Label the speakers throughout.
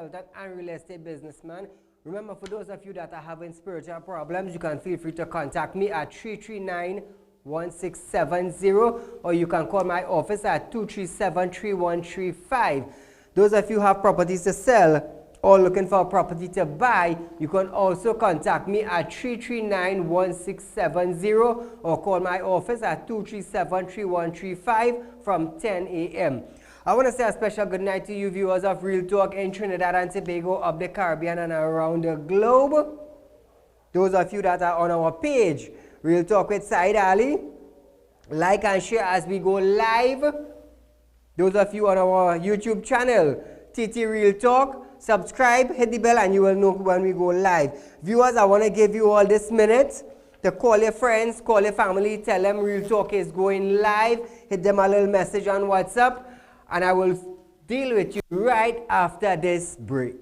Speaker 1: consultant and real estate businessman. Remember, for those of you that are having spiritual problems, you can feel free to contact me at 339-1670, or you can call my office at 237-3135. Those of you who have properties to sell or looking for a property to buy, you can also contact me at 339-1670 or call my office at 237-3135 from 10 a.m. I want to say a special good night to you viewers of Real Talk in Trinidad and Tobago, of the Caribbean and around the globe. Those of you that are on our page, Real Talk with Saieed Ali, like and share as we go live. Those of you on our YouTube channel, TT Real Talk, subscribe, hit the bell, and you will know when we go live. Viewers, I want to give you all this minute to call your friends, call your family, tell them Real Talk is going live, hit them a little message on WhatsApp, and I will deal with you right after this break.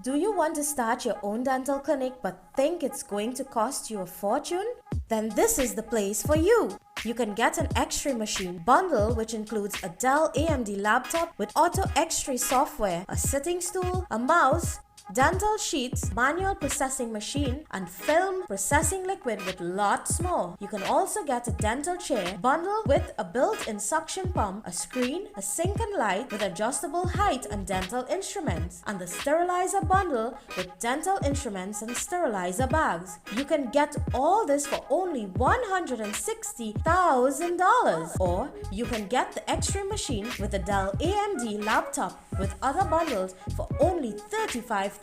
Speaker 2: Do you want to start your own dental clinic but think it's going to cost you a fortune? Then this is the place for you. You can get an X-ray machine bundle which includes a Dell AMD laptop with auto X-ray software, a sitting stool, a mouse, dental sheets, manual processing machine, and film processing liquid with lots more. You can also get a dental chair bundle with a built-in suction pump, a screen, a sink and light with adjustable height and dental instruments, and the sterilizer bundle with dental instruments and sterilizer bags. You can get all this for only $160,000. Or you can get the X-ray machine with a Dell AMD laptop with other bundles for only $35,000, a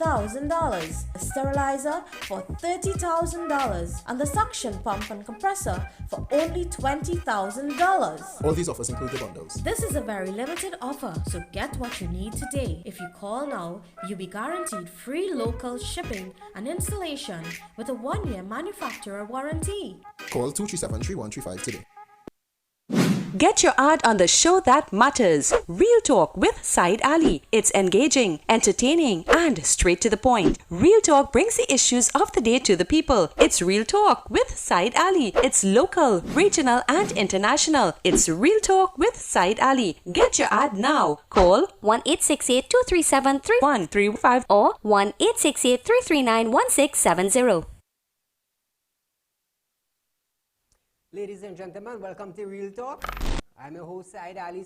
Speaker 2: sterilizer for $30,000, and the suction pump and compressor for only $20,000.
Speaker 3: All these offers include the bundles.
Speaker 2: This is a very limited offer, so get what you need today. If you call now, you'll be guaranteed free local shipping and installation with a 1-year manufacturer warranty.
Speaker 3: Call 237-3135 today.
Speaker 4: Get your ad on the show that matters. Real Talk with Saieed Ali. It's engaging, entertaining, and straight to the point. Real Talk brings the issues of the day to the people. It's Real Talk with Saieed Ali. It's local, regional, and international. It's Real Talk with Saieed Ali. Get your ad now. Call 1-868-237-3135 or 1-868-339-1670.
Speaker 1: Ladies and gentlemen, welcome to Real Talk. I'm your host, Saieed Ali,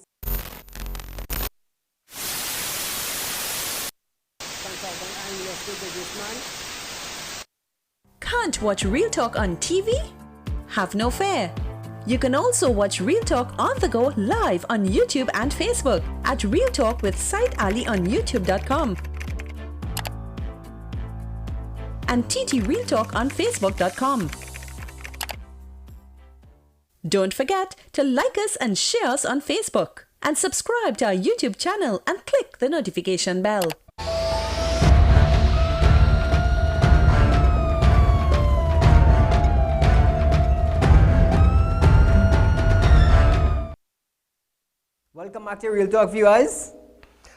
Speaker 1: consultant and real estate businessman.
Speaker 4: Can't watch Real Talk on TV? Have no fear. You can also watch Real Talk on the go live on YouTube and Facebook at Real Talk with Saieed Ali on YouTube.com and TT Real Talk on Facebook.com. Don't forget to like us and share us on Facebook and subscribe to our YouTube channel and click the notification bell.
Speaker 1: Welcome back to Real Talk, viewers.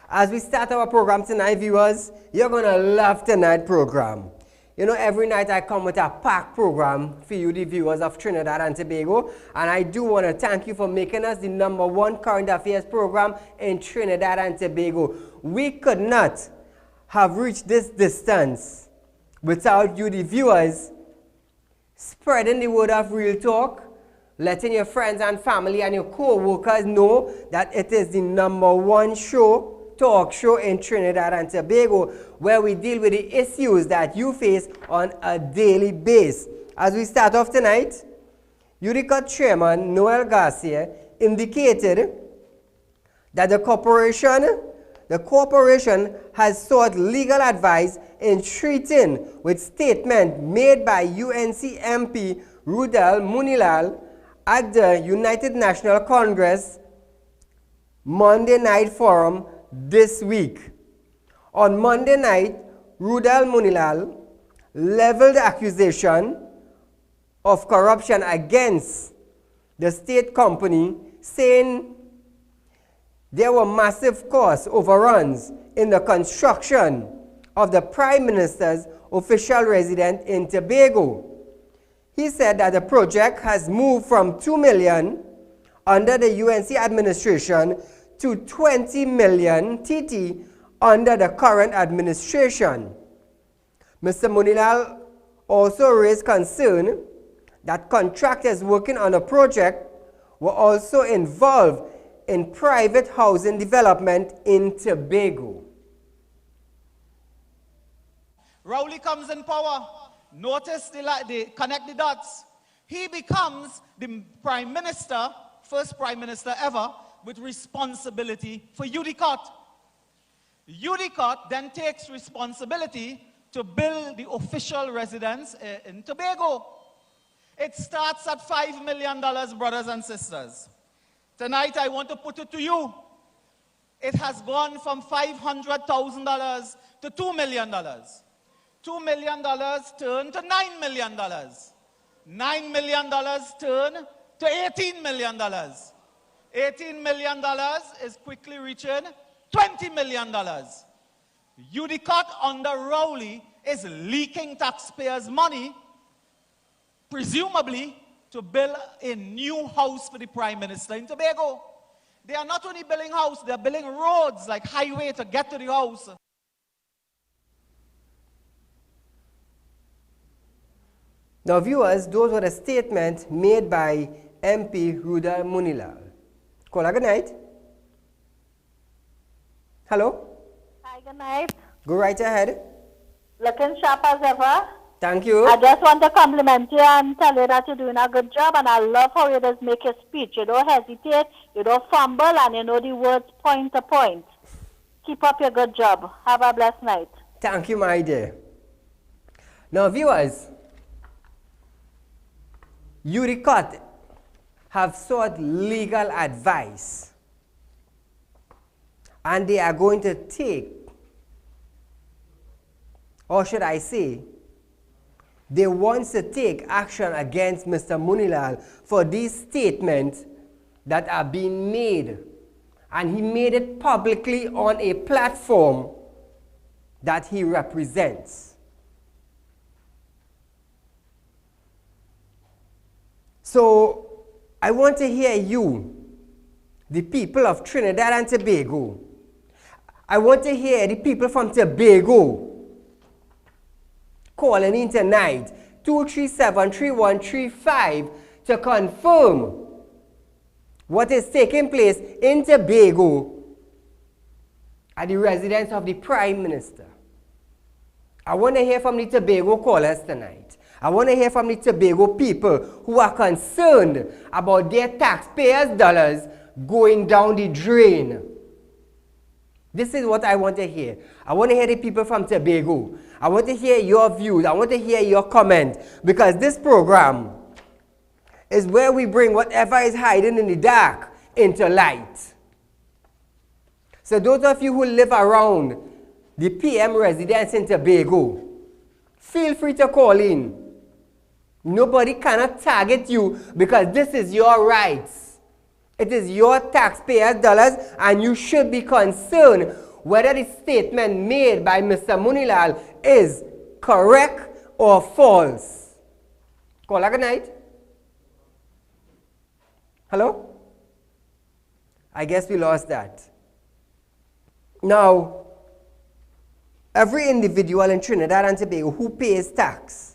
Speaker 1: As we start our program tonight, viewers, you're going to love tonight's program. You know, every night I come with a packed program for you, the viewers of Trinidad and Tobago. And I do want to thank you for making us the #1 current affairs program in Trinidad and Tobago. We could not have reached this distance without you, the viewers, spreading the word of Real Talk, letting your friends and family and your co-workers know that it is the #1 talk show in Trinidad and Tobago, where we deal with the issues that you face on a daily basis. As we start off tonight, Eureka Chairman Noel Garcia indicated that the corporation has sought legal advice in treating with statement made by UNC MP Rudal Munilal at the United National Congress Monday Night Forum this week. On Monday night, Rudal Munilal leveled accusation of corruption against the state company, saying there were massive cost overruns in the construction of the Prime Minister's official residence in Tobago. he said that the project has moved from 2 million under the UNC administration to 20 million TT under the current administration. Mr. Munilal also raised concern that contractors working on the project were also involved in private housing development in Tobago.
Speaker 5: Rowley comes in power. Notice the connect the dots. He becomes the prime minister, first prime minister ever, with responsibility for UDCOT. UDCOT then takes responsibility to build the official residence in Tobago. It starts at $5 million, brothers and sisters. Tonight I want to put it to you. It has gone from $500,000 to $2 million. $2 million turned to $9 million. $9 million turned to $18 million. $18 million is quickly reaching $20 million. UDCOT under Rowley is leaking taxpayers' money, presumably to build a new house for the Prime Minister in Tobago. They are not only building houses, they are building roads like highway to get to the house.
Speaker 1: Now viewers, those were the statements made by MP Rudal Munilal. Caller, good night. Hello?
Speaker 6: Hi, good night.
Speaker 1: Go right ahead.
Speaker 6: Looking sharp as ever.
Speaker 1: Thank you.
Speaker 6: I just want to compliment you and tell you that you're doing a good job, and I love how you just make your speech. You don't hesitate, you don't fumble, and you know the words point to point. Keep up your good job. Have a blessed night.
Speaker 1: Thank you, my dear. Now viewers, UDCOT have sought legal advice, and they are going to take, or should I say, they want to take action against Mr. Munilal for these statements that are being made. And he made it publicly on a platform that he represents. So I want to hear you, the people of Trinidad and Tobago. I want to hear the people from Tobago calling in tonight, 237-3135, to confirm what is taking place in Tobago at the residence of the Prime Minister. I want to hear from the Tobago callers tonight. I want to hear from the Tobago people who are concerned about their taxpayers' dollars going down the drain. This is what I want to hear. I want to hear the people from Tobago. I want to hear your views. I want to hear your comments, because this program is where we bring whatever is hiding in the dark into light. So those of you who live around the PM residence in Tobago, feel free to call in. Nobody cannot target you, because this is your rights. It is your taxpayers' dollars, and you should be concerned whether the statement made by Mr. Munilal is correct or false. Caller, good night. Hello? I guess we lost that. Now, every individual in Trinidad and Tobago who pays tax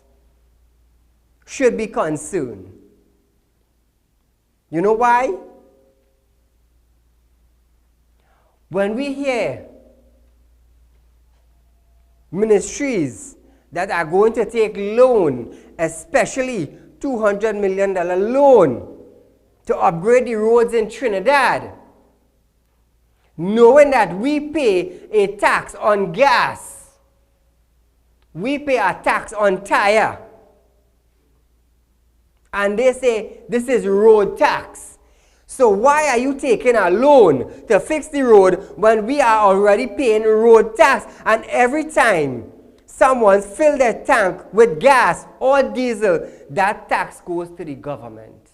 Speaker 1: should be concerned. You know why? When we hear ministries that are going to take loan, especially $200 million loan to upgrade the roads in Trinidad, knowing that we pay a tax on gas, we pay a tax on tire, and they say this is road tax. So why are you taking a loan to fix the road when we are already paying road tax? And every time someone fills their tank with gas or diesel, that tax goes to the government.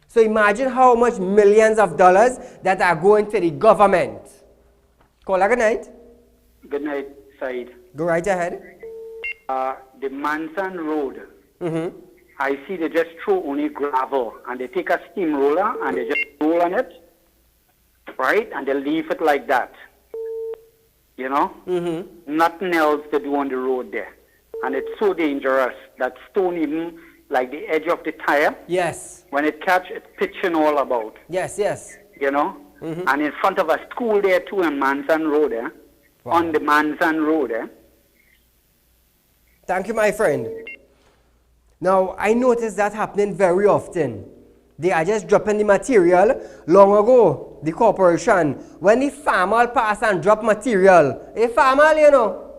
Speaker 1: So imagine how much millions of dollars that are going to the government. Caller, good night.
Speaker 7: Good night, Said.
Speaker 1: Go right ahead.
Speaker 7: The Manson Road I see they just throw only gravel, and they take a steamroller and they just roll on it, right? And they leave it like that. You know? Nothing else to do on the road there. And it's so dangerous that stone even like the edge of the tire.
Speaker 1: Yes.
Speaker 7: When it catch, it's pitching all about.
Speaker 1: Yes, yes.
Speaker 7: You know? And in front of a school there too on Manson Road,
Speaker 1: Wow.
Speaker 7: on the Manson Road.
Speaker 1: Thank you, my friend. Now, I notice that happening very often. They are just dropping the material. Long ago, the corporation, when the farmer pass and drop material, a farmer, you know,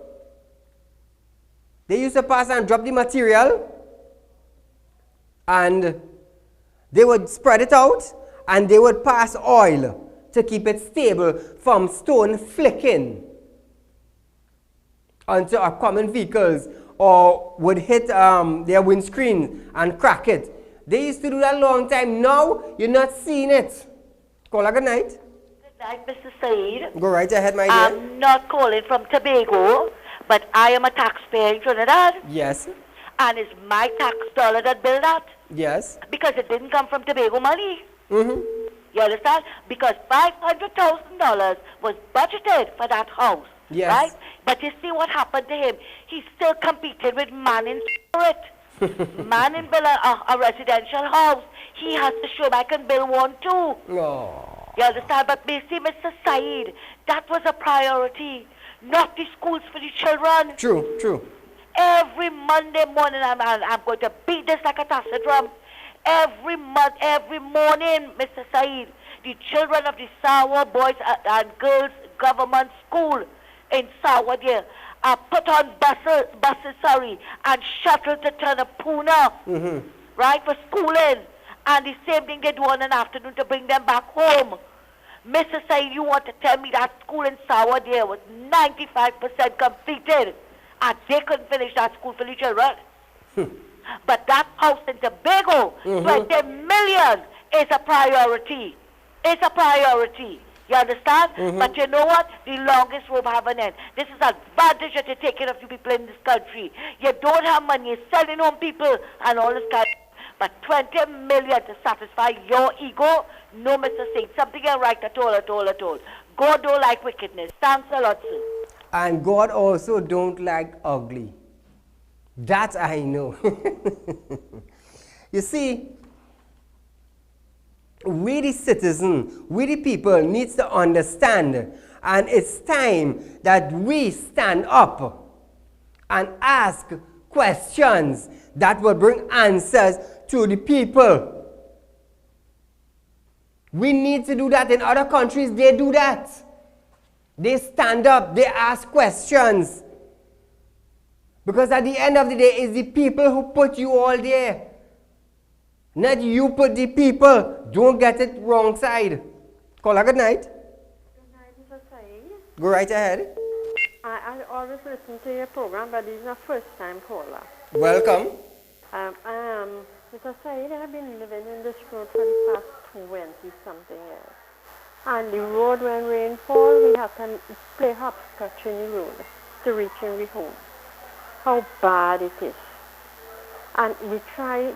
Speaker 1: they used to pass and drop the material, and they would spread it out, and they would pass oil to keep it stable from stone flicking onto upcoming vehicles, or would hit their windscreen and crack it. They used to do that a long time. Now, you're not seeing it. Call her good night.
Speaker 6: Good night, Mr. Saeed.
Speaker 1: Go right ahead, my dear.
Speaker 6: I'm not calling from Tobago, but I am a taxpayer in Trinidad,
Speaker 1: Yes.
Speaker 6: and it's my tax dollar that built that,
Speaker 1: Yes.
Speaker 6: because it didn't come from Tobago money.
Speaker 1: Mm-hmm.
Speaker 6: You understand? Because $500,000 was budgeted for that house.
Speaker 1: Yes.
Speaker 6: Right? But you see what happened to him? He still competed with man in spirit. Man in build a residential house. He has to show him I can build one too.
Speaker 1: Oh.
Speaker 6: You understand? But you see, Mr. Saeed, that was a priority. Not the schools for the children.
Speaker 1: True, true.
Speaker 6: Every Monday morning, I'm going to beat this like a tacit drum. Every morning, Mr. Saeed, the children of the Sawa boys and girls government school in Sawa there are put on buses, and shuttled to turn a Pune, right, for schooling. And the same thing they do on an afternoon to bring them back home. Mr. Saeed, you want to tell me that school in Sawa there was 95% completed, and they couldn't finish that school for the children? But that house in Tobago, 20 million, is a priority. It's a priority. You understand? But you know what? The longest rope have an end. This is an advantage that you're taking of you people in this country. You don't have money. You're selling home people and all this kind of, but 20 million to satisfy your ego? No, Mr. Singh. Something ain't right at all, at all, at all. God don't like wickedness. Thanks a lot, sir.
Speaker 1: And God also don't like ugly. That I know. You see, we the citizen, we the people needs to understand, and it's time that we stand up and ask questions that will bring answers to the people. We need to do that. In other countries, they do that. They stand up, they ask questions. Because at the end of the day, it's the people who put you all there. Not you put the people. Don't get it wrong side. Call her good night.
Speaker 8: Good night, Mr. Saeed.
Speaker 1: Go right ahead.
Speaker 8: I always listen to your program, but this is a first-time caller.
Speaker 1: Welcome.
Speaker 8: Mr. Saeed, I've been living in this road for the past 20-something years. And the road, when rain falls, we have to play hopscotch in the road to reach in the home. How bad it is. And we try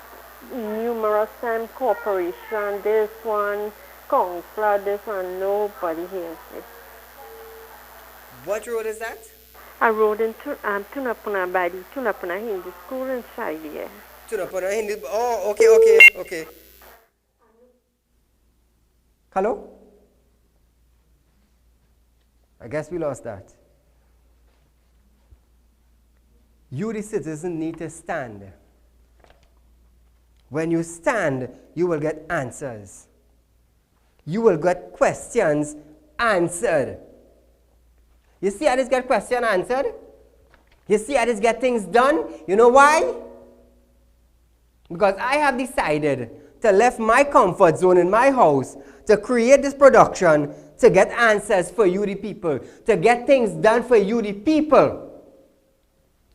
Speaker 8: numerous times, corporation, this one, council, this one, nobody hears it.
Speaker 1: What road is that?
Speaker 8: A road in Tunapuna by the Tunapuna Hindi School inside here.
Speaker 1: Tunapuna Hindi. Oh, okay. Hello? I guess we lost that. You, the citizen, need to stand. When you stand, you will get answers. You will get questions answered. You see how this get question answered? You see how this get things done? You know why? Because I have decided to left my comfort zone in my house to create this production to get answers for you, the people, to get things done for you, the people.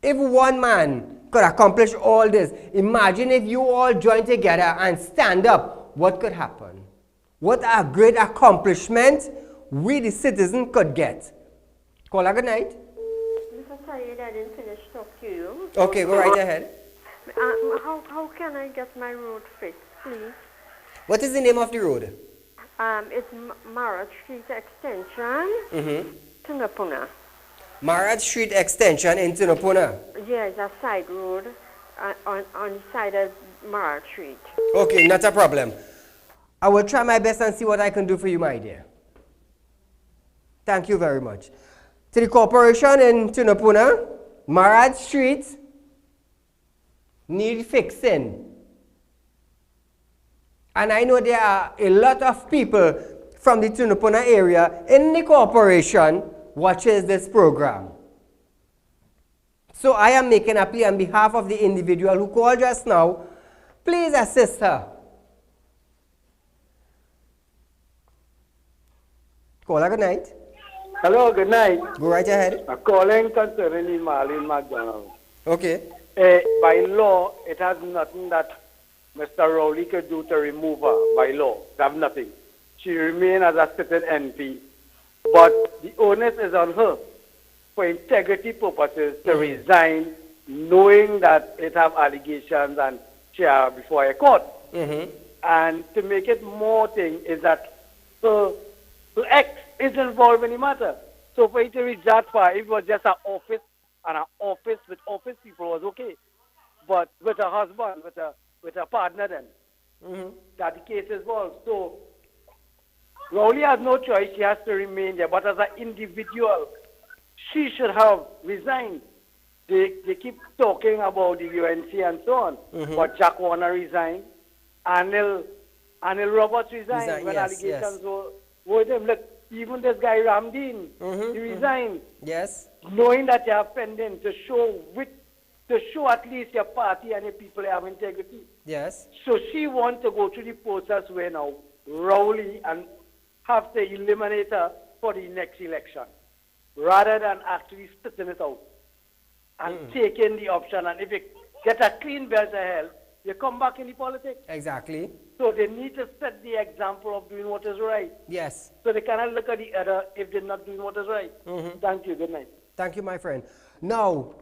Speaker 1: If one man could accomplish all this, imagine if you all join together and stand up, what could happen? What a great accomplishment we, the citizen, could get. Call her good night.
Speaker 8: Mr. Saeed, I didn't finish talking to you.
Speaker 1: Okay, go right ahead.
Speaker 8: How can I get my road fixed, please?
Speaker 1: What is the name of the road?
Speaker 8: It's Marat Street Extension, Tunapuna.
Speaker 1: Marat Street Extension in Tunapuna.
Speaker 8: Yeah, it's a side road on the side of Marat Street.
Speaker 1: Okay, not a problem. I will try my best and see what I can do for you, my dear. Thank you very much. To the corporation in Tunapuna, Marat Street need fixing. And I know there are a lot of people from the Tunapuna area in the corporation watches this program. So I am making a plea on behalf of the individual who called just now. Please assist her. Caller, good night.
Speaker 9: Hello, good night.
Speaker 1: Go right ahead.
Speaker 9: I'm calling concerning Marlene McDonald.
Speaker 1: Okay.
Speaker 9: By law, it has nothing that Mr. Rowley could do to remove her. By law, they have nothing. She remains as a sitting MP. But the onus is on her for integrity purposes to resign, knowing that it have allegations and she are before a court. And to make it more thing is that her ex is involved in the matter. So for it to reach that far, if it was just an office and an office with office people was okay. But with her husband, with her partner then, that the case is involved. So Rowley has no choice, she has to remain there. But as an individual, she should have resigned. They keep talking about the UNC and so on. But Jack Warner resigned, Anil Roberts resigned when allegations were with him. Look, even this guy Ramdeen, he resigned.
Speaker 1: Yes.
Speaker 9: Knowing that you have pending to show at least your party and your people have integrity.
Speaker 1: Yes.
Speaker 9: So she wants to go through the process where now Rowley and have to eliminate her for the next election, rather than actually spitting it out and taking the option. And if you get a clean bill of health, you come back in the politics.
Speaker 1: Exactly.
Speaker 9: So they need to set the example of doing what is right.
Speaker 1: Yes.
Speaker 9: So they cannot look at the other if they're not doing what is right. Thank you. Good night.
Speaker 1: Thank you, my friend. Now,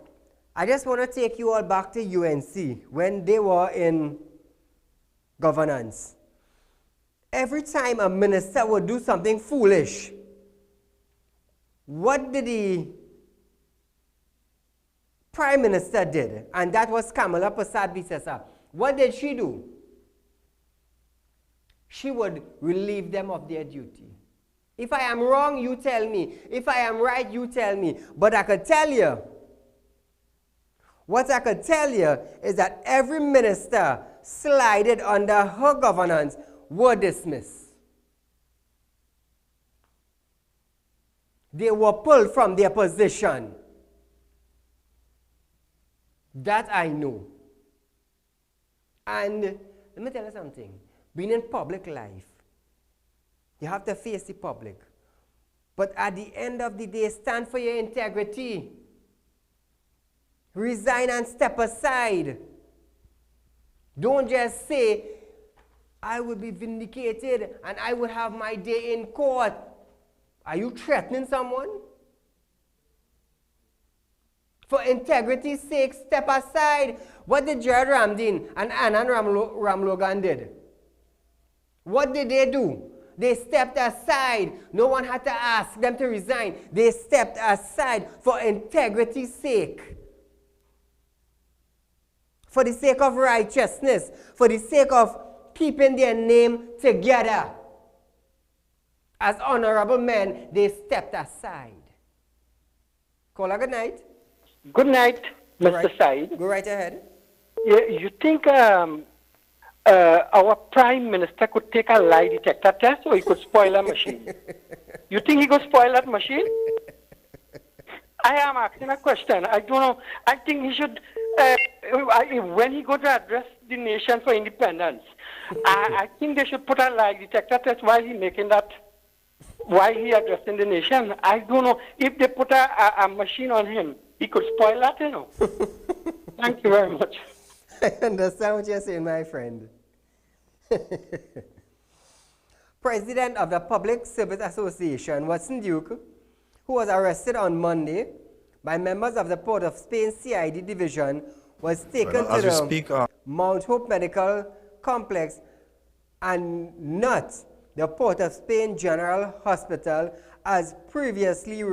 Speaker 1: I just want to take you all back to UNC when they were in governance. Every time a minister would do something foolish, what did the Prime Minister did? And that was Kamala Persad-Bissessar. What did she do? She would relieve them of their duty. If I am wrong, you tell me. If I am right, you tell me. But I could tell you, what I could tell you is that every minister slided under her governance were dismissed. They were pulled from their position. That I know. And let me tell you something. Being in public life, you have to face the public. But at the end of the day, stand for your integrity. Resign and step aside. Don't just say, I will be vindicated and I will have my day in court. Are you threatening someone? For integrity's sake, step aside. What did Jared Ramdeen and Anand Ramlogan did? What did they do? They stepped aside. No one had to ask them to resign. They stepped aside for integrity's sake. For the sake of righteousness. For the sake of keeping their name together. As honorable men, they stepped aside. Caller, good night.
Speaker 9: Good night, Mr. Said.
Speaker 1: Go right ahead.
Speaker 9: You think our Prime Minister could take a lie detector test or he could spoil a machine? You think he could spoil that machine? I am asking a question. I don't know. I think he should, when he goes to address the nation for independence, I think they should put a lie detector test while he making that, while he addressing the nation. I don't know. If they put a machine on him, he could spoil that, you know. Thank you very much.
Speaker 1: I understand what you're saying, my friend. President of the Public Service Association, Watson Duke, who was arrested on Monday by members of the Port of Spain CID division, was taken
Speaker 10: Well, as
Speaker 1: to
Speaker 10: we
Speaker 1: the
Speaker 10: speak,
Speaker 1: Mount Hope Medical Complex and not the Port of Spain General Hospital as previously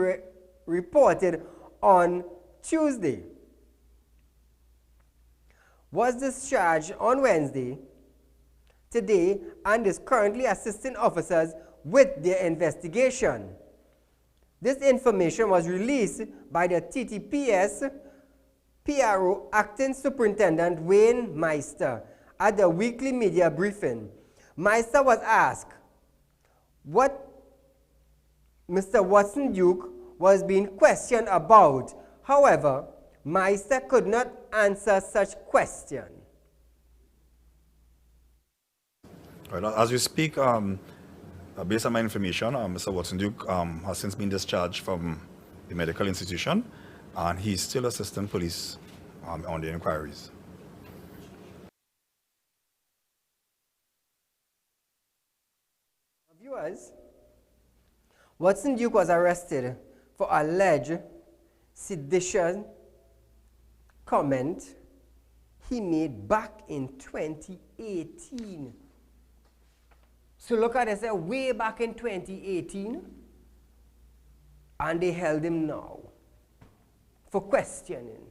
Speaker 1: reported on Tuesday. Was discharged on Wednesday today and is currently assisting officers with their investigation. This information was released by the TTPS PRO Acting Superintendent Wayne Meister at the weekly media briefing. Meister was asked what Mr. Watson Duke was being questioned about. However, Meister could not answer such question.
Speaker 10: Well, as we speak, based on my information, Mr. Watson Duke has since been discharged from the medical institution, and he's still assisting police on the inquiries.
Speaker 1: Viewers, Watson Duke was arrested for alleged seditious comment he made back in 2018. So look at this, way back in 2018, and they held him now for questioning.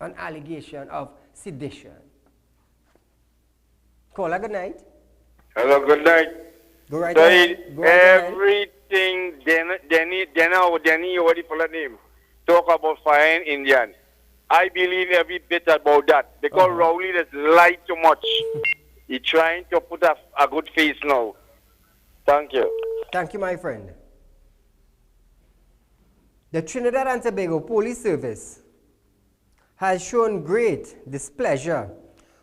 Speaker 1: An allegation of sedition. Caller, good night.
Speaker 11: Hello, good night.
Speaker 1: Go right
Speaker 11: So
Speaker 1: ahead. Go right ahead.
Speaker 11: everything, Denny, what do you call that name? Talk about fine Indian. I believe every bit about that because Rowley has lied too much. He's trying to put a good face now. Thank you.
Speaker 1: Thank you, my friend. The Trinidad and Tobago Police Service has shown great displeasure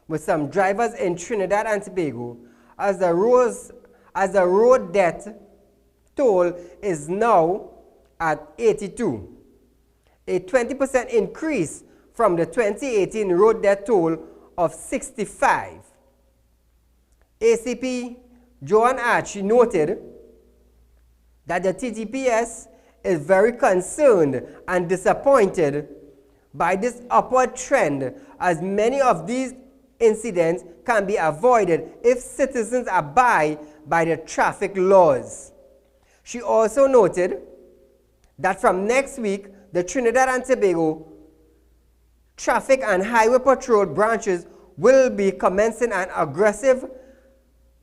Speaker 1: with some drivers in Trinidad and Tobago as the road death toll is now at 82, a 20% increase from the 2018 road death toll of 65. ACP Joan Archie noted that the TTPS is very concerned and disappointed by this upward trend, as many of these incidents can be avoided if citizens abide by the traffic laws. She also noted that from next week, the Trinidad and Tobago Traffic and Highway Patrol branches will be commencing an aggressive,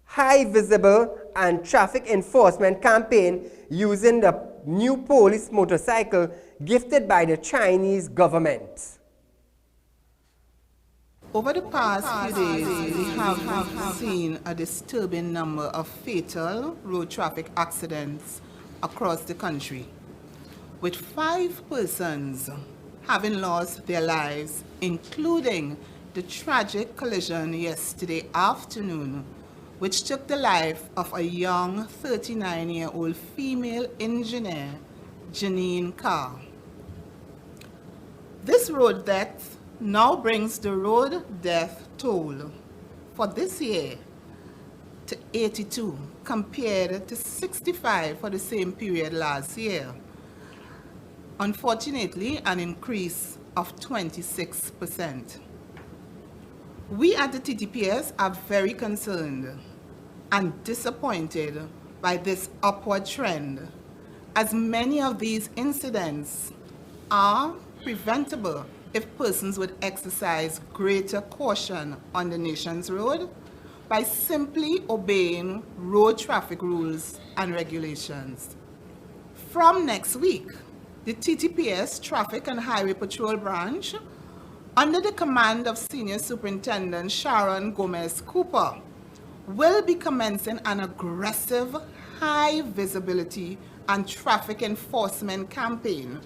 Speaker 1: high visible and traffic enforcement campaign using the new police motorcycle gifted by the Chinese government.
Speaker 12: Over the past few days, we have seen a disturbing number of fatal road traffic accidents across the country, with 5 persons having lost their lives, including the tragic collision yesterday afternoon, which took the life of a young 39-year-old female engineer, Janine Carr. This road death now brings the road death toll for this year to 82 compared to 65 for the same period last year. Unfortunately, an increase of 26%. We at the TTPS are very concerned and disappointed by this upward trend, as many of these incidents are preventable if persons would exercise greater caution on the nation's road by simply obeying road traffic rules and regulations. From next week, the TTPS Traffic and Highway Patrol Branch, under the command of Senior Superintendent Sharon Gomez Cooper, will be commencing an aggressive, high visibility and traffic enforcement campaign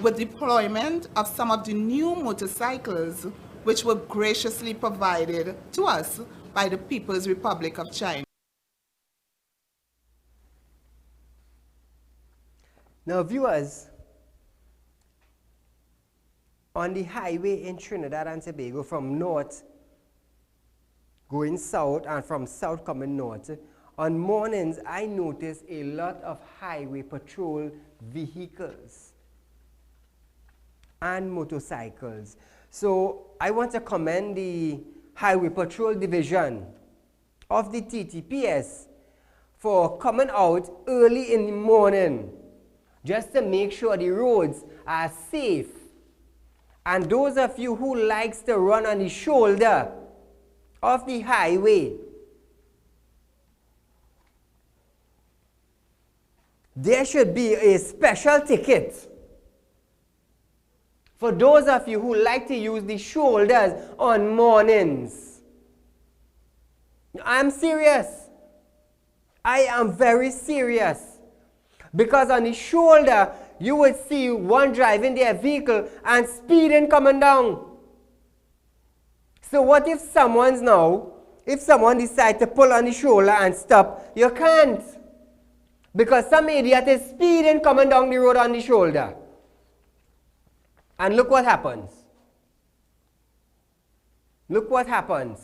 Speaker 12: with deployment of some of the new motorcycles which were graciously provided to us by the People's Republic of China.
Speaker 1: Now, viewers, on the highway in Trinidad and Tobago from north going south and from south coming north, on mornings I notice a lot of highway patrol vehicles and motorcycles. So I want to commend the Highway Patrol Division of the TTPS for coming out early in the morning just to make sure the roads are safe. And those of you who likes to run on the shoulder of the highway, there should be a special ticket for those of you who like to use the shoulders on mornings. I'm serious. I am very serious. Because on the shoulder, you would see one driving their vehicle and speeding coming down. So what if someone decides to pull on the shoulder and stop? You can't. Because some idiot is speeding coming down the road on the shoulder. And look what happens. Look what happens.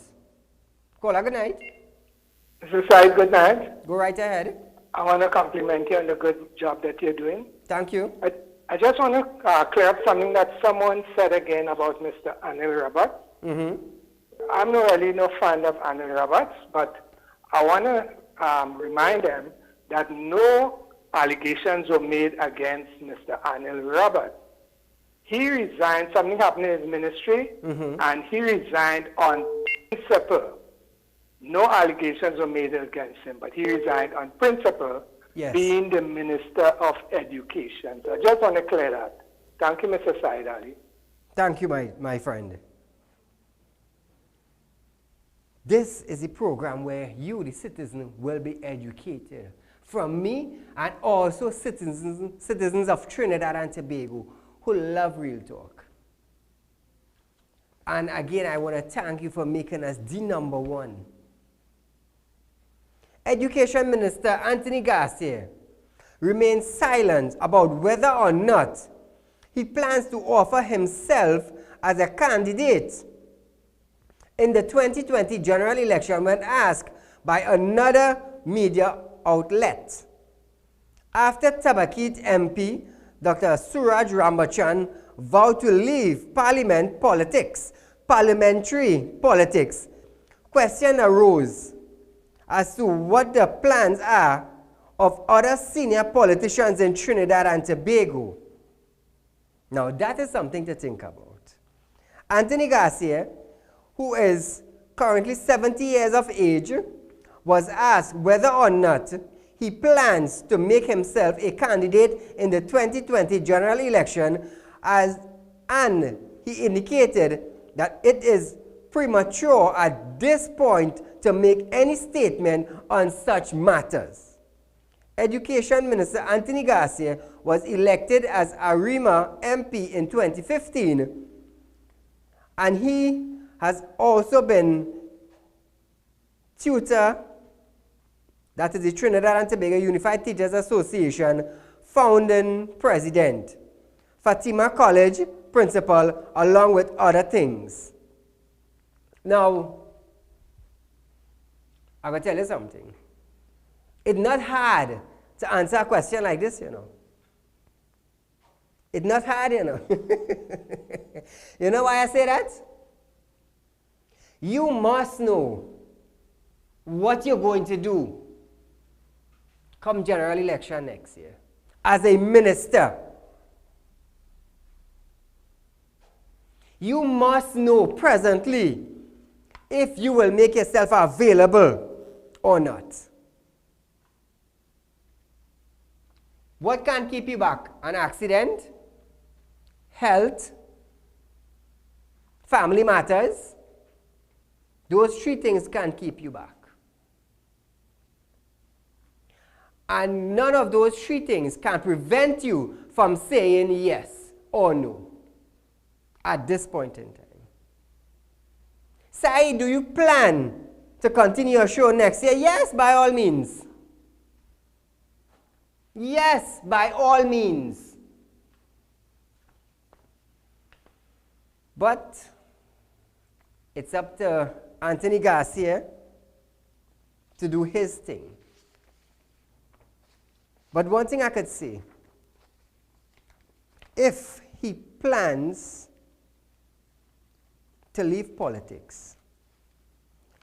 Speaker 1: Caller, good night.
Speaker 13: This is Said, good night.
Speaker 1: Go right ahead.
Speaker 13: I want to compliment you on the good job that you're doing.
Speaker 1: Thank you.
Speaker 13: I just want to clear up something that someone said again about Mr. Anil Roberts. I'm not really no fan of Anil Roberts, but I want to remind them that no allegations were made against Mr. Anil Roberts. He resigned, something happened in his ministry, and he resigned on principle. No allegations were made against him, but he resigned on principle, being the Minister of Education. So I just want to clear that. Thank you, Mr. Saieed Ali.
Speaker 1: Thank you, my friend. This is a program where you, the citizen, will be educated from me and also citizens of Trinidad and Tobago who love Real Talk. And again, I want to thank you for making us the number one. Education Minister Anthony Garcia remains silent about whether or not he plans to offer himself as a candidate in the 2020 general election when asked by another media outlet. After Tabakit MP Dr. Suraj Rambachan vowed to leave parliamentary politics, question arose as to what the plans are of other senior politicians in Trinidad and Tobago. Now that is something to think about. Anthony Garcia, who is currently 70 years of age, was asked whether or not he plans to make himself a candidate in the 2020 general election, and he indicated that it is premature at this point to make any statement on such matters. Education Minister Anthony Garcia was elected as Arima MP in 2015, and he has also been tutor, that is the Trinidad and Tobago Unified Teachers Association founding president, Fatima College principal, along with other things. Now, I'm going to tell you something. It's not hard to answer a question like this, you know. It's not hard, you know. You know why I say that? You must know what you're going to do come general election next year as a minister. You must know presently if you will make yourself available or not. What can keep you back? An accident, health, family matters. Those three things can keep you back. And none of those three things can prevent you from saying yes or no at this point in time. Saeed, do you plan to continue your show next year? Yes, by all means. Yes, by all means. But it's up to Anthony Garcia to do his thing. But one thing I could say, if he plans to leave politics.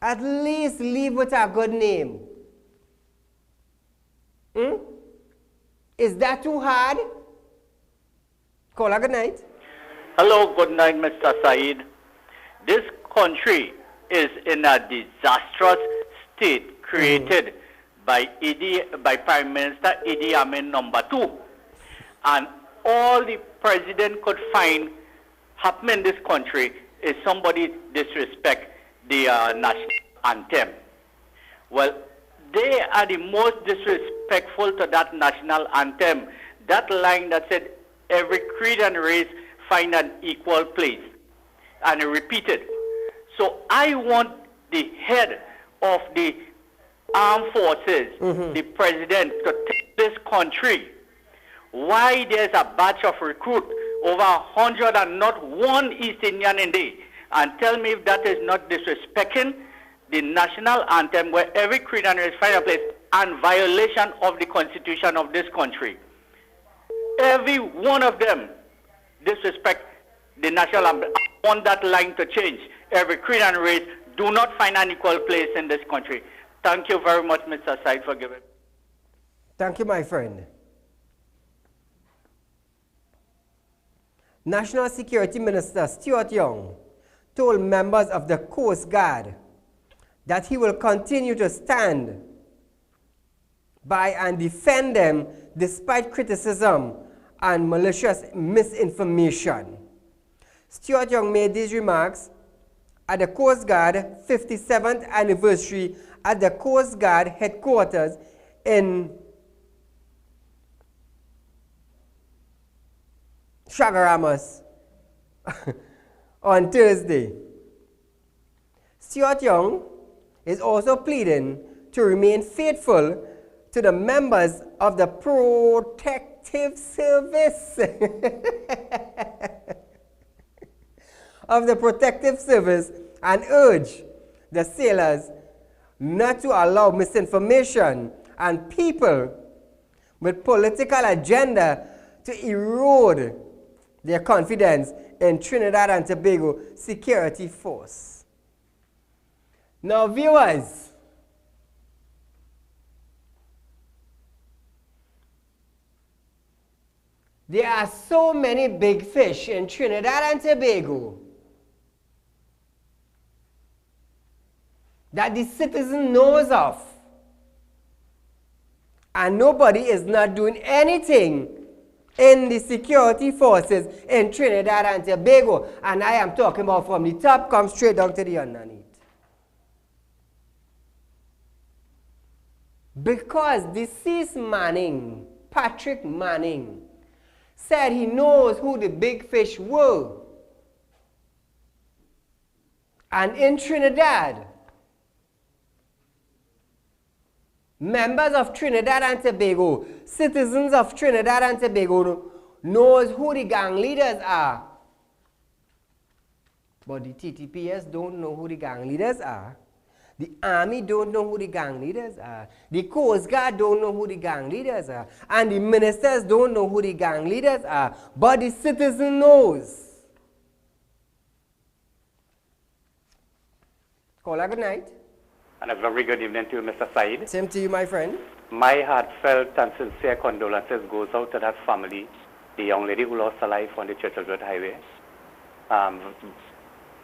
Speaker 1: At least leave with a good name. Is that too hard? Caller, good night.
Speaker 14: Hello, good night, Mr. Saeed. This country is in a disastrous state created by Prime Minister Idi Amin #2. And all the president could find happening in this country is somebody disrespect the national anthem. Well, they are the most disrespectful to that national anthem. That line that said, every creed and race find an equal place. And repeated. So I want the head of the armed forces, the president, to take this country. Why there's a batch of recruit, over 100 and not one East Indian in there, and tell me if that is not disrespecting the national anthem where every creed and race find a place, and violation of the constitution of this country. Every one of them disrespect the national anthem. I want that line to change. Every creed and race do not find an equal place in this country. Thank you very much, Mr. Said, for giving.
Speaker 1: Thank you, my friend. National Security Minister Stuart Young told members of the Coast Guard that he will continue to stand by and defend them despite criticism and malicious misinformation. Stuart Young made these remarks at the Coast Guard 57th anniversary at the Coast Guard headquarters in Chagaramas on Thursday. Stuart Young is also pleading to remain faithful to the members of the Protective Service and urge the sailors not to allow misinformation and people with political agenda to erode their confidence in Trinidad and Tobago security force. Now, viewers, there are so many big fish in Trinidad and Tobago that the citizen knows of, and nobody is not doing anything in the security forces in Trinidad and Tobago. And I am talking about from the top, come straight down to the underneath. Because deceased Manning, Patrick Manning, said he knows who the big fish were. And in Trinidad, members of Trinidad and Tobago, citizens of Trinidad and Tobago knows who the gang leaders are. But the TTPS don't know who the gang leaders are. The Army don't know who the gang leaders are. The Coast Guard don't know who the gang leaders are. And the ministers don't know who the gang leaders are. But the citizen knows. Caller, good night.
Speaker 14: And a very good evening to you, Mr. Said.
Speaker 1: Same to you, my friend.
Speaker 14: My heartfelt and sincere condolences goes out to that family, the young lady who lost her life on the Churchill Road Highway,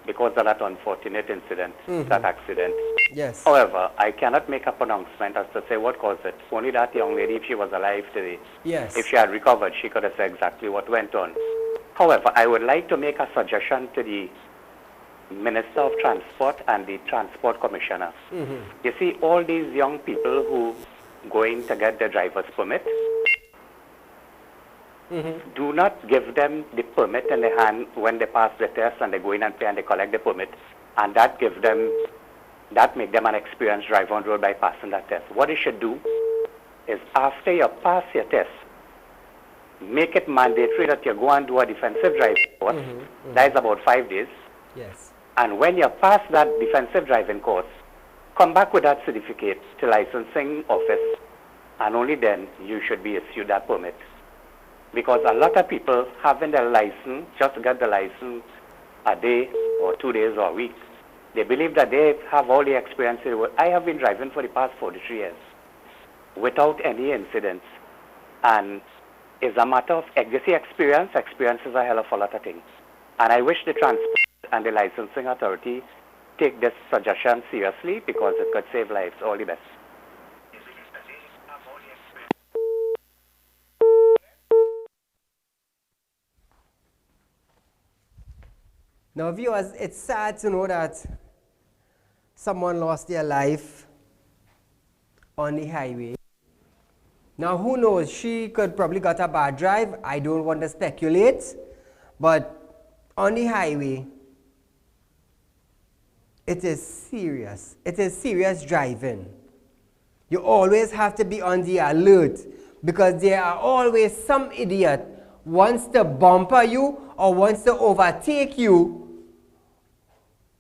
Speaker 14: because of that unfortunate incident, that accident.
Speaker 1: Yes.
Speaker 14: However, I cannot make a pronouncement as to say what caused it. Only that young lady, if she was alive today,
Speaker 1: yes,
Speaker 14: if she had recovered, she could have said exactly what went on. However, I would like to make a suggestion to the Minister of Transport and the Transport Commissioner. You see, all these young people who going to get their driver's permit, do not give them the permit in the hand when they pass the test and they go in and pay and they collect the permit, and that make them an experienced driver on the road by passing that test. What you should do is after you pass your test, make it mandatory that you go and do a defensive driving course. That is about 5 days.
Speaker 1: Yes.
Speaker 14: And when you pass that defensive driving course, come back with that certificate to licensing office, and only then you should be issued that permit.
Speaker 15: because a lot of people having their license, just get the license a day or 2 days or a week. They believe that they have all the experience in the world. I have been driving for the past 43 years without any incidents. And it's a matter of experience. Experience is a hell of a lot of things. And I wish the transport and the licensing authority take this suggestion seriously because it could save lives. All the best.
Speaker 1: Now, viewers, it's sad to know that someone lost their life on the highway. Now, who knows? She could probably got a bad drive. I don't want to speculate. But on the highway, it is serious. It is serious driving. You always have to be on the alert because there are always some idiot wants to bumper you or wants to overtake you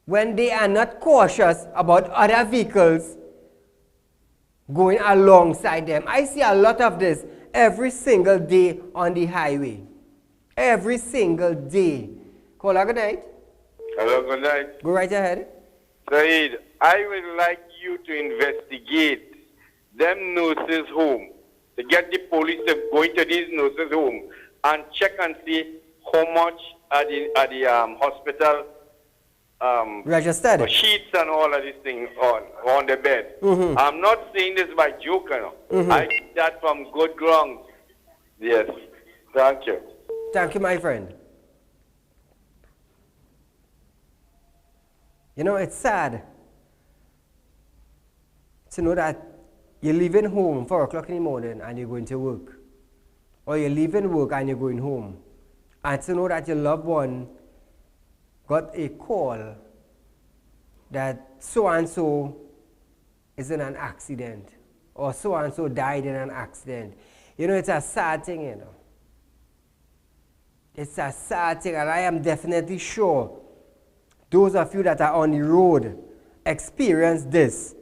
Speaker 1: when they are not cautious about other vehicles going alongside them. I see a lot of this every single day on the highway. Every single day. Caller, good night.
Speaker 11: Hello, good night.
Speaker 1: Go right ahead.
Speaker 11: Saeed, I would like you to investigate them nurses' home, to get the police to go into these nurses' home and check and see how much are the hospital
Speaker 1: registered
Speaker 11: sheets and all of these things on the bed. I'm not saying this by joke, you know. I get that from good grounds. Yes. Thank you.
Speaker 1: Thank you, my friend. You know, it's sad to know that you're leaving home 4 o'clock in the morning and you're going to work. Or you're leaving work and you're going home. And to know that your loved one got a call that so-and-so is in an accident. Or so-and-so died in an accident. You know, it's a sad thing, you know. It's a sad thing, and I am definitely sure those of you that are on the road experience this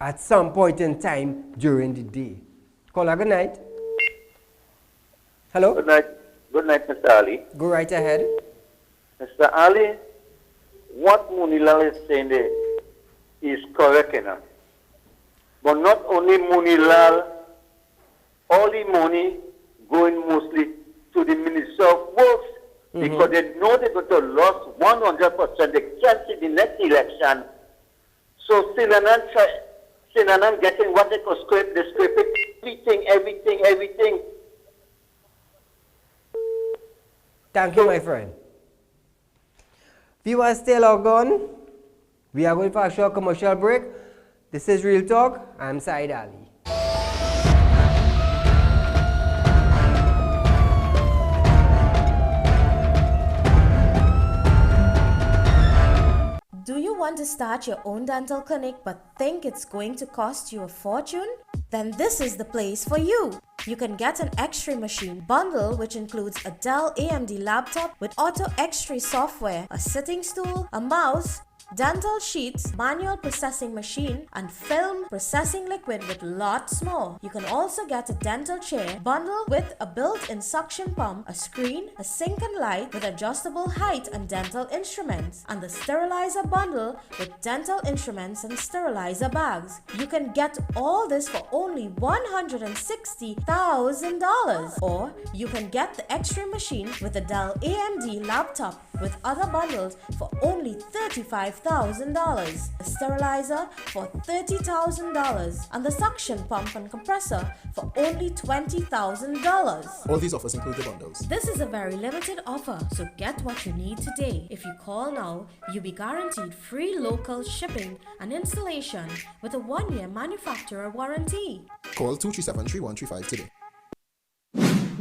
Speaker 1: at some point in time during the day. Caller, good night. Hello?
Speaker 16: Good night. Good night, Mr. Ali.
Speaker 1: Go right ahead.
Speaker 16: Mr. Ali, what Munilal is saying there is correct enough. But not only Munilal, all the money going mostly to the Minister of Works because they know they're going to lose 100%. They can't see the next election. So Sinanan getting what they could scrape, they scrape it, everything.
Speaker 1: Thank you, my friend. Viewers, stay logged on. We are going for a short commercial break. This is Real Talk. I'm Saieed Ali.
Speaker 2: Do you want to start your own dental clinic but think it's going to cost you a fortune? Then this is the place for you. You can get an X-ray machine bundle which includes a Dell AMD laptop with auto X-ray software, a sitting stool, a mouse, dental sheets, manual processing machine, and film processing liquid with lots more. You can also get a dental chair bundle with a built-in suction pump, a screen, a sink and light with adjustable height and dental instruments, and the sterilizer bundle with dental instruments and sterilizer bags. You can get all this for only $160,000. Or you can get the X-ray machine with the Dell AMD laptop with other bundles for only $35,000, a sterilizer for $30,000, and the suction pump and compressor for only $20,000.
Speaker 3: All these offers include the bundles.
Speaker 2: This is a very limited offer, so get what you need today. If you call now, you'll be guaranteed free local shipping and installation with a 1-year manufacturer warranty.
Speaker 3: Call 237-3135 today.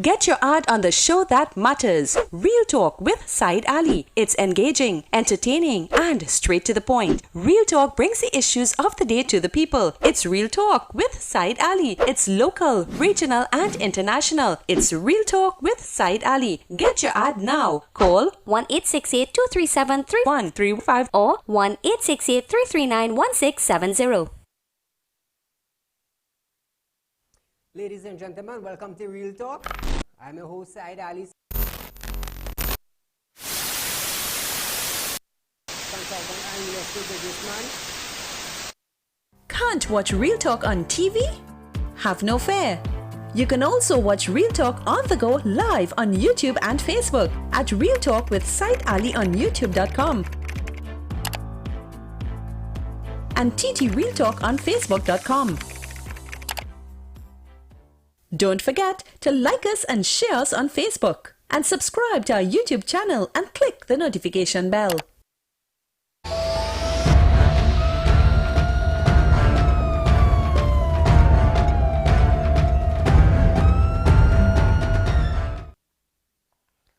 Speaker 4: Get your ad on the show that matters. Real Talk with Saieed Ali. It's engaging, entertaining, and straight to the point. Real Talk brings the issues of the day to the people. It's Real Talk with Saieed Ali. It's local, regional, and international. It's Real Talk with Saieed Ali. Get your ad now. Call 1-868-237-3135 or 1-868-339-1670.
Speaker 1: Ladies and gentlemen, welcome to Real Talk. I'm your host, Saieed Ali. Consultant and investor businessman.
Speaker 4: Can't watch Real Talk on TV? Have no fear. You can also watch Real Talk on the go live on YouTube and Facebook at Real Talk with Saieed Ali on YouTube.com and TT Real Talk on Facebook.com. Don't forget to like us and share us on Facebook and subscribe to our YouTube channel and click the notification bell.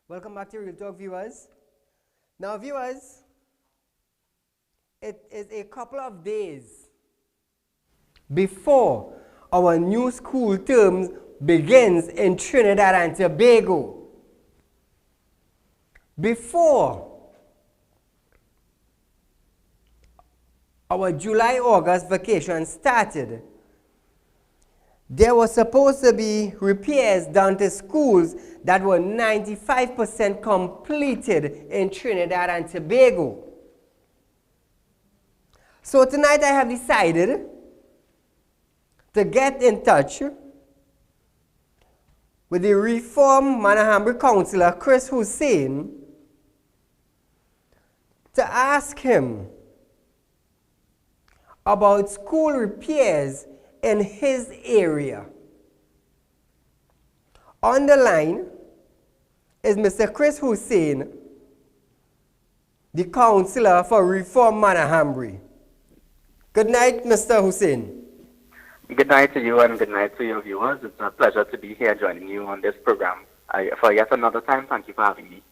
Speaker 1: Welcome back to Real Talk, viewers. Now, viewers, it is a couple of days before our new school term begins in Trinidad and Tobago. Before our July-August vacation started, there was supposed to be repairs done to schools that were 95% completed in Trinidad and Tobago. So tonight I have decided to get in touch with the reformed Manahambri councillor Chris Hussein to ask him about school repairs in his area. On the line is Mr. Chris Hussein, the councillor for Reform Manahambri. Good night, Mr. Hussein.
Speaker 17: Good night to you and good night to your viewers. It's a pleasure to be here joining you on this program. For yet another time, thank you for having me.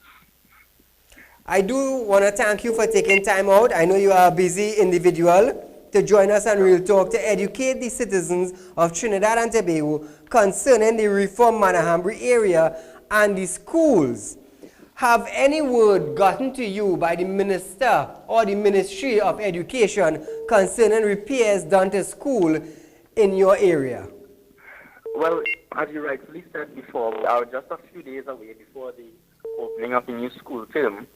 Speaker 1: I do want to thank you for taking time out. I know you are a busy individual to join us on Real Talk to educate the citizens of Trinidad and Tobago concerning the Reform Manahambri area and the schools. Have any word gotten to you by the minister or the Ministry of Education concerning repairs done to school in your area?
Speaker 17: Well, as you rightfully said before, we are just a few days away before the opening of the new school term,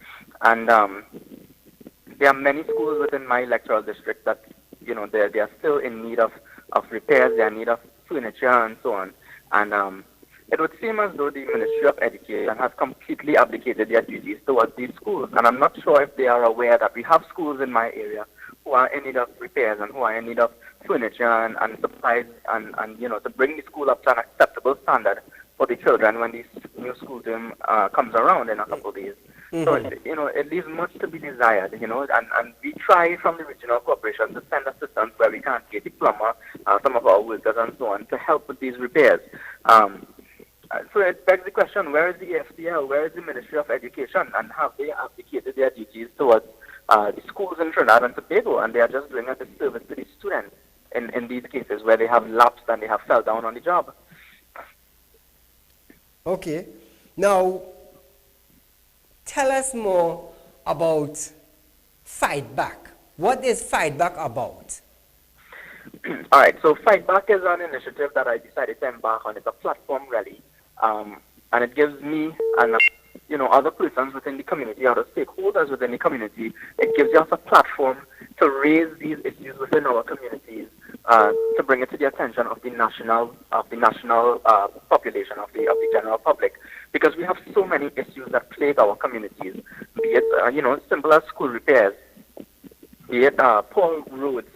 Speaker 17: and there are many schools within my electoral district that, you know, they are still in need of repairs, they are in need of furniture and so on, and it would seem as though the Ministry of Education has completely abdicated their duties towards these schools, and I'm not sure if they are aware that we have schools in my area who are in need of repairs and who are in need of furniture and supplies and you know, to bring the school up to an acceptable standard for the children when this new school term comes around in a couple of days. So, you know, it leaves much to be desired, you know, and we try from the regional corporation to send assistance where we can, get the plumber, some of our workers and so on, to help with these repairs. So it begs the question, where is the FDL, where is the Ministry of Education, and have they abdicated their duties towards the schools in Trinidad and Tobago, and they are just doing a disservice to the students in these cases where they have lapsed and they have fell down on the job.
Speaker 1: Okay. Now, tell us more about Fight Back. What is Fight Back about?
Speaker 17: All right, so Fight Back is an initiative that I decided to embark on. It's a platform rally, and it gives me and you know, other persons within the community, other stakeholders within the community, it gives us a platform to raise these issues within our communities, to bring it to the attention of the national population, of the general public, because we have so many issues that plague our communities, be it you know, simple as school repairs, be it poor roads,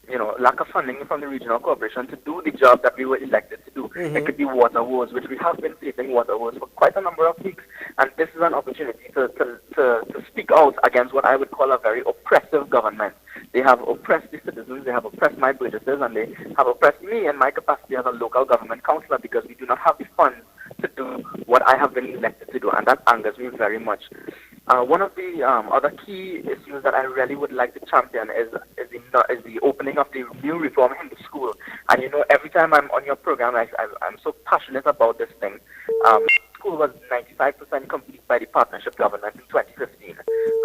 Speaker 17: you know, lack of funding from the regional corporation to do the job that we were elected to do. It could be water woes, which we have been facing water woes for quite a number of weeks, and this is an opportunity to speak out against what I would call a very oppressive government. They have oppressed the citizens, they have oppressed my Burgesses, and they have oppressed me in my capacity as a local government councillor, because we do not have the funds to do what I have been elected to do, and that angers me very much. One of the other key issues that I really would like to champion is the opening of the new Reform Hindu School. And you know, every time I'm on your program, I'm so passionate about this thing. The school was 95% complete by the partnership government in 2015.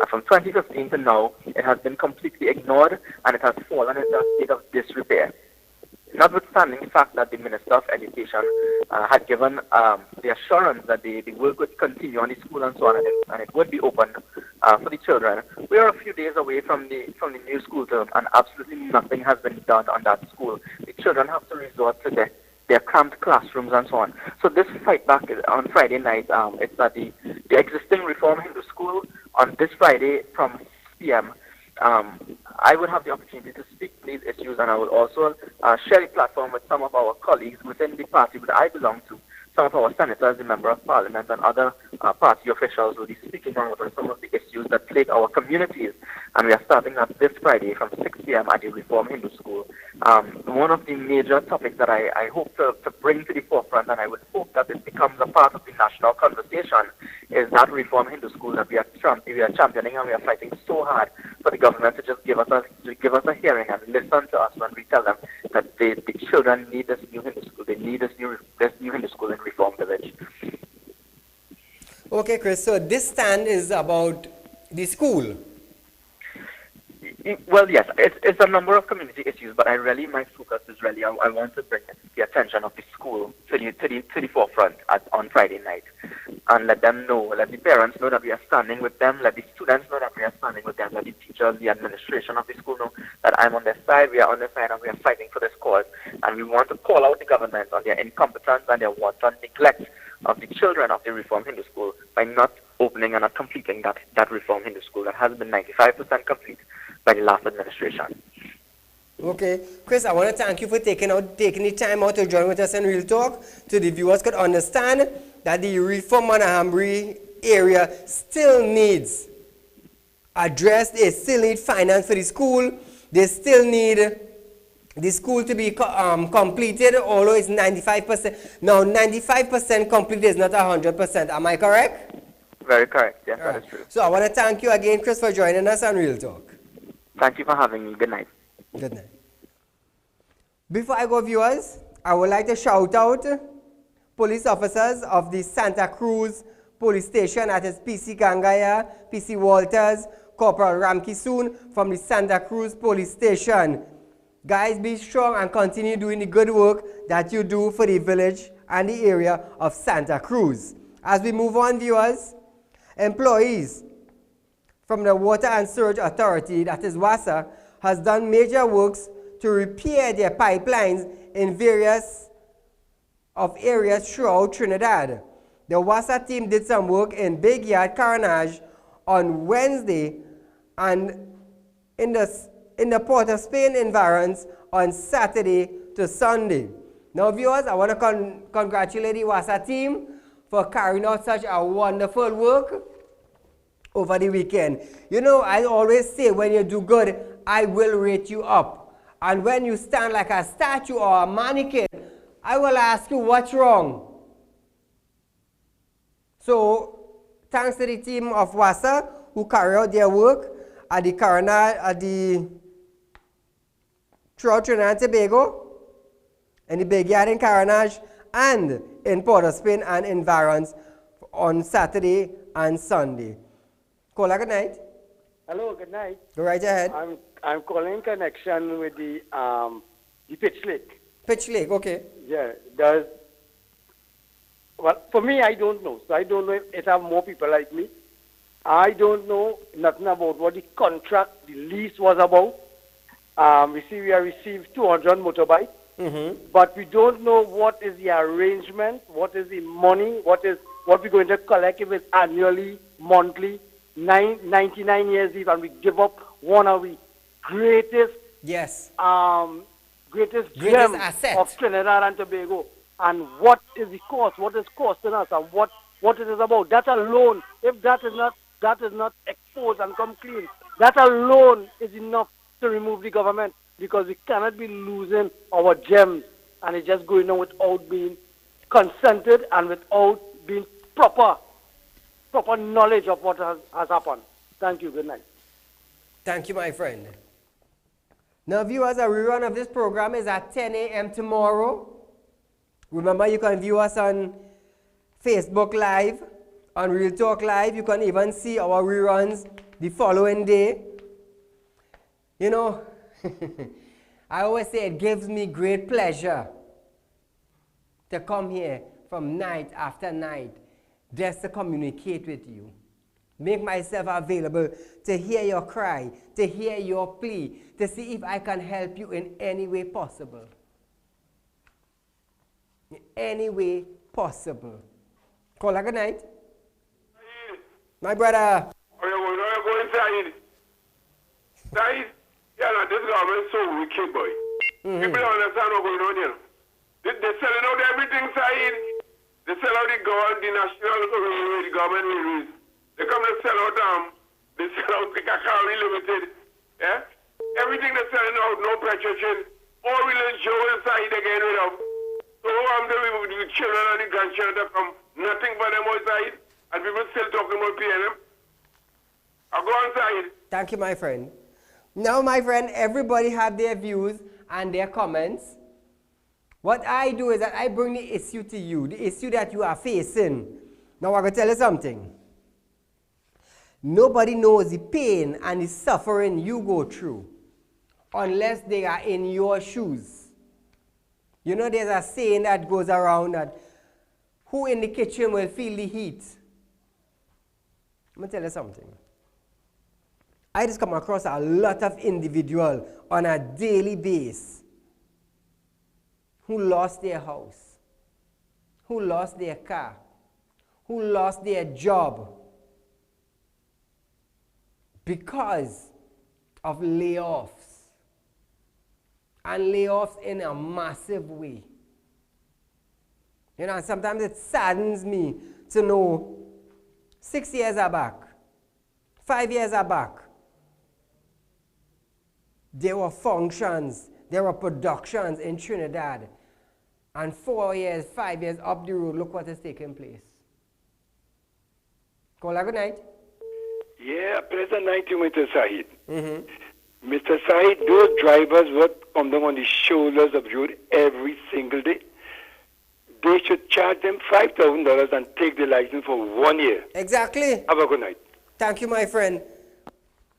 Speaker 17: And from 2015 to now, it has been completely ignored, and it has fallen into a state of disrepair. Now, notwithstanding the fact that the Minister of Education had given the assurance that the work would continue on the school and so on, and it would be open for the children, we are a few days away from the new school term, and absolutely nothing has been done on that school. The children have to resort to their cramped classrooms and so on. So this fight back on Friday night, it's at the existing Reform Hindu School on this Friday from 6 p.m. I would have the opportunity to speak to these issues, and I will also share the platform with some of our colleagues within the party that I belong to. Some of our senators, the Member of Parliament, and other party officials will be speaking on some of the issues that plague our communities. And we are starting up this Friday from 6 p.m. at the Reform Hindu School. One of the major topics that I hope to bring to the forefront, and I would hope that it becomes a part of the national conversation, is that Reform Hindu School that we are championing, and we are fighting so hard for the government to just give us a hearing and listen to us when we tell them that the children need this new Hindu school. They need this new Hindu school in Reform Village.
Speaker 1: Okay, Chris, so this stand is about the school.
Speaker 17: Well, yes, it's a number of community issues, but my focus is really, I want to bring the attention of the school to the forefront on Friday night, and let the parents know that we are standing with them, let the students know that we are standing with them, let the teachers, the administration of the school know that I'm on their side, we are on their side, and we are fighting for this cause. And we want to call out the government on their incompetence and their wanton neglect of the children of the Reform Hindu School by not opening and not completing that Reform Hindu School that has been 95% complete by the last administration.
Speaker 1: Okay, Chris, I want to thank you for taking the time out to join with us in Real Talk, so the viewers could understand that the Reform Manahambri area still needs addressed. They still need finance for the school. They still need the school to be completed, although it's 95%. Now, 95% complete is not 100%. Am I correct?
Speaker 17: Very correct. Yes, that is true.
Speaker 1: So I want to thank you again, Chris, for joining us on Real Talk.
Speaker 17: Thank you for having me. Good night.
Speaker 1: Good night. Before I go, viewers, I would like to shout out police officers of the Santa Cruz Police Station, that is PC Gangaya, PC Walters, Corporal Ramki Soon from the Santa Cruz Police Station. Guys, be strong and continue doing the good work that you do for the village and the area of Santa Cruz. As we move on, viewers, employees from the Water and Surge Authority, that is WASA, has done major works to repair their pipelines in various areas throughout Trinidad. The WASA team did some work in Big Yard, Carnage on Wednesday, and in the Port of Spain environs on Saturday to Sunday. Now, viewers, I want to congratulate the WASA team for carrying out such a wonderful work over the weekend. You know, I always say when you do good, I will rate you up. And when you stand like a statue or a mannequin, I will ask you what's wrong. So, thanks to the team of WASA who carry out their work at the throughout Trinidad and Tobago, in the Big Yard in Carnage, and in Port of Spain and environs on Saturday and Sunday. Caller, good night.
Speaker 9: Hello, good night.
Speaker 1: Go right ahead.
Speaker 9: I'm calling in connection with the Pitch Lake.
Speaker 1: Pitch Lake, okay.
Speaker 9: Yeah, well, for me, I don't know. So I don't know if it have more people like me. I don't know nothing about what the contract, the lease was about. We have received 200 motorbikes, but we don't know what is the arrangement, what is the money, what we're going to collect, if it's annually, monthly, 99 years if, and we give up one of the greatest gems
Speaker 1: asset
Speaker 9: of Trinidad and Tobago. And what is the cost? What is costing us? And what it is about? That alone, if that is not exposed and come clean, that alone is enough to remove the government, because we cannot be losing our gems and it's just going on without being consented and without being proper knowledge of what has happened. Thank you. Good night.
Speaker 1: Thank you, my friend. Now, viewers, a rerun of this program is at 10 a.m. tomorrow. Remember, you can view us on Facebook Live, on Real Talk Live. You can even see our reruns the following day. You know, I always say it gives me great pleasure to come here from night after night just to communicate with you. Make myself available to hear your cry, to hear your plea, to see if I can help you in any way possible. In any way possible. Call good night. My brother.
Speaker 18: Oh, you're going Saieed. Saieed, yeah, this government is so wicked, boy. People don't understand what's going on here. They're selling out everything, Saieed. They sell out the gold, the national the government railways. They come to sell out they sell out the Cacao Limited. Yeah? Everything they're selling out, no petrol. All village Joe and Saieed they get rid of. So I'm doing with the children and the grandchildren that come, nothing for them outside, and people still talking about PNM. I'll go on Saieed.
Speaker 1: Thank you, my friend. Now, my friend, everybody have their views and their comments. What I do is that I bring the issue to you, the issue that you are facing. Now, I'm going to tell you something. Nobody knows the pain and the suffering you go through unless they are in your shoes. You know, there's a saying that goes around that who in the kitchen will feel the heat? I'm going to tell you something. I just come across a lot of individuals on a daily basis who lost their house, who lost their car, who lost their job because of layoffs. And layoffs in a massive way. You know, and sometimes it saddens me to know 6 years are back, 5 years are back. There were functions, there were productions in Trinidad. And 4 years, 5 years up the road, look what is taking place. Call good night.
Speaker 18: Yeah, pleasant night to Mr. Saieed. Mr. Saieed, those drivers work come down on the shoulders of the road every single day. They should charge them $5,000 and take the license for 1 year.
Speaker 1: Exactly.
Speaker 18: Have a good night.
Speaker 1: Thank you, my friend.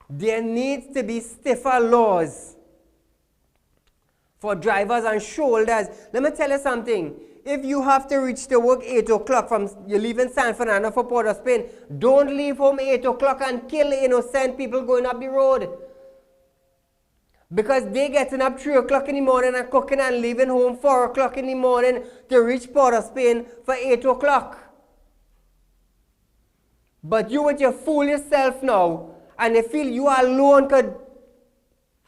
Speaker 1: There needs to be stiffer laws for drivers and shoulders. Let me tell you something. If you have to reach to work 8 o'clock from you're leaving San Fernando for Port of Spain, don't leave home 8 o'clock and kill innocent people going up the road. Because they getting up 3 o'clock in the morning and cooking and leaving home 4 o'clock in the morning to reach Port of Spain for 8 o'clock. But you with your fool yourself now, and you feel you alone could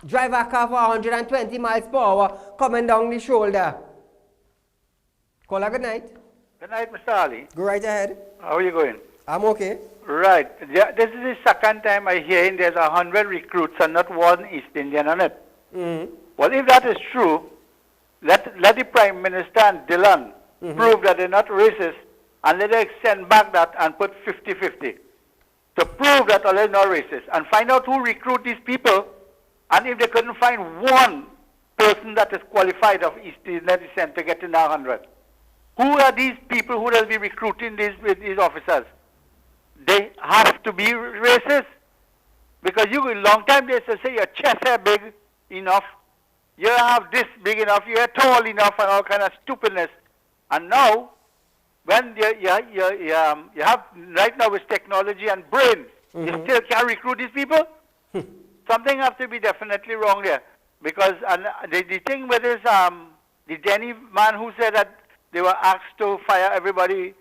Speaker 1: drive a car for 120 miles per hour coming down the shoulder. Call a good night.
Speaker 19: Good night, Mr. Ali.
Speaker 1: Go right ahead.
Speaker 19: How are you going?
Speaker 1: I'm okay.
Speaker 19: Right. Yeah, this is the second time I hear there's 100 recruits and not one East Indian on it. Well, if that is true, let the Prime Minister and Dillon prove that they're not racist, and let them send back that and put 50-50 to prove that they're not racist, and find out who recruit these people, and if they couldn't find one person that is qualified of East Indian descent to get in the 100. Who are these people who will be recruiting these officers? They have to be racist. Because you, long time they used to say your chest hair big enough, you have this big enough, you are tall enough, and all kind of stupidness. And now, when you have, right now with technology and brain, you still can't recruit these people? Something has to be definitely wrong there. Because the thing with this, the Denny man who said that they were asked to fire everybody,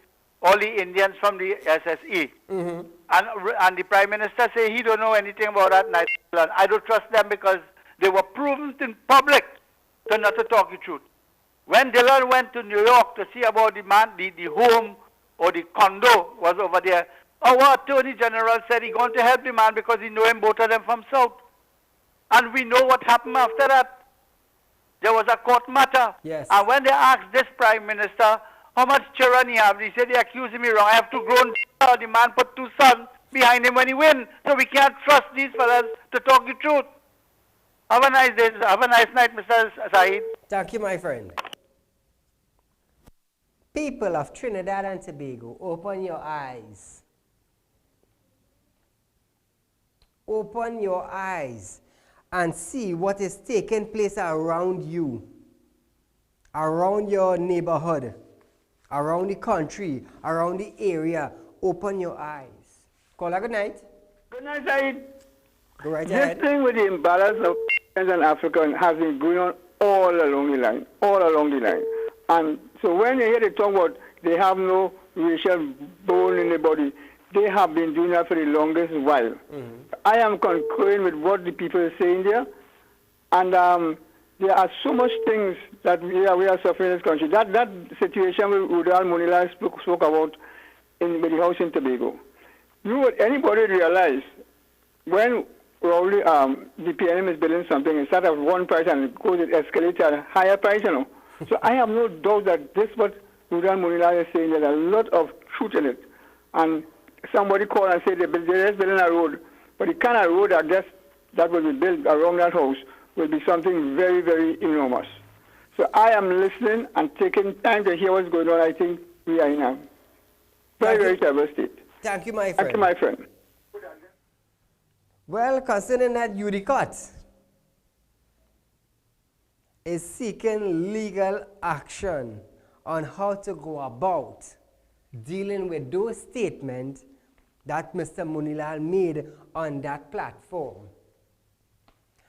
Speaker 19: all the Indians from the SSE. And the Prime Minister say he don't know anything about that. I don't trust them because they were proven in public to not to talk the truth. When Dillon went to New York to see about the man, the home or the condo was over there, our Attorney General said he going to help the man because he knew him, both of them from South. And we know what happened after that. There was a court matter.
Speaker 1: Yes.
Speaker 19: And when they asked this Prime Minister how much children he have, he said they accused me wrong. I have 2 grown children. The man put 2 sons behind him when he win. So we can't trust these fellas to talk the truth. Have a nice day. Have a nice night, Mr. Saieed.
Speaker 1: Thank you, my friend. People of Trinidad and Tobago, open your eyes. Open your eyes. and see what is taking place around you, around your neighborhood, around the country, around the area. Open your eyes. Caller, good night.
Speaker 20: Good night, Saeed.
Speaker 1: Go right
Speaker 20: This
Speaker 1: ahead.
Speaker 20: thing with the imbalance of Africans and Africans has been going on all along the line, all along the line. And so when you hear they talk about they have no racial bone in the body, they have been doing that for the longest while. I am concurring with what the people are saying there. And there are so much things that we are suffering in this country. That situation with Udal Munila spoke about with the house in Tobago. Anybody realize when probably the PNM is building something, it starts at one price and it goes, it escalates at a higher price, you know. So I have no doubt that this what Udal Munila is saying, there's a lot of truth in it. And somebody called and said they're just building a road, but the kind of road I guess that will be built around that house will be something very, very enormous. So I am listening and taking time to hear what's going on. I think we are in a very, very terrible state.
Speaker 1: Thank you, my friend.
Speaker 20: Thank you, my friend.
Speaker 1: Well, concerning that, UDCOT is seeking legal action on how to go about dealing with those statements that Mr. Munilal made on that platform.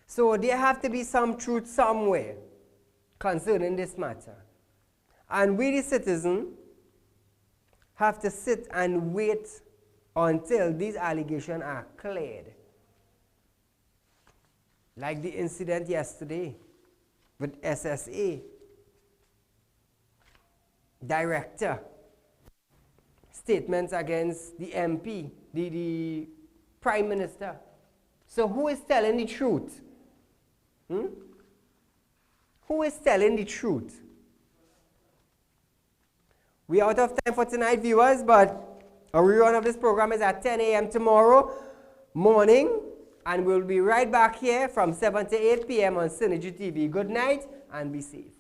Speaker 1: So there have to be some truth somewhere concerning this matter. And we, the citizen, have to sit and wait until these allegations are cleared. Like the incident yesterday with SSA director, statements against the MP, the Prime Minister. So who is telling the truth? Who is telling the truth? We are out of time for tonight, viewers, but a rerun of this program is at 10 a.m. tomorrow morning, and we'll be right back here from 7 to 8 p.m. on Synergy TV. Good night and be safe.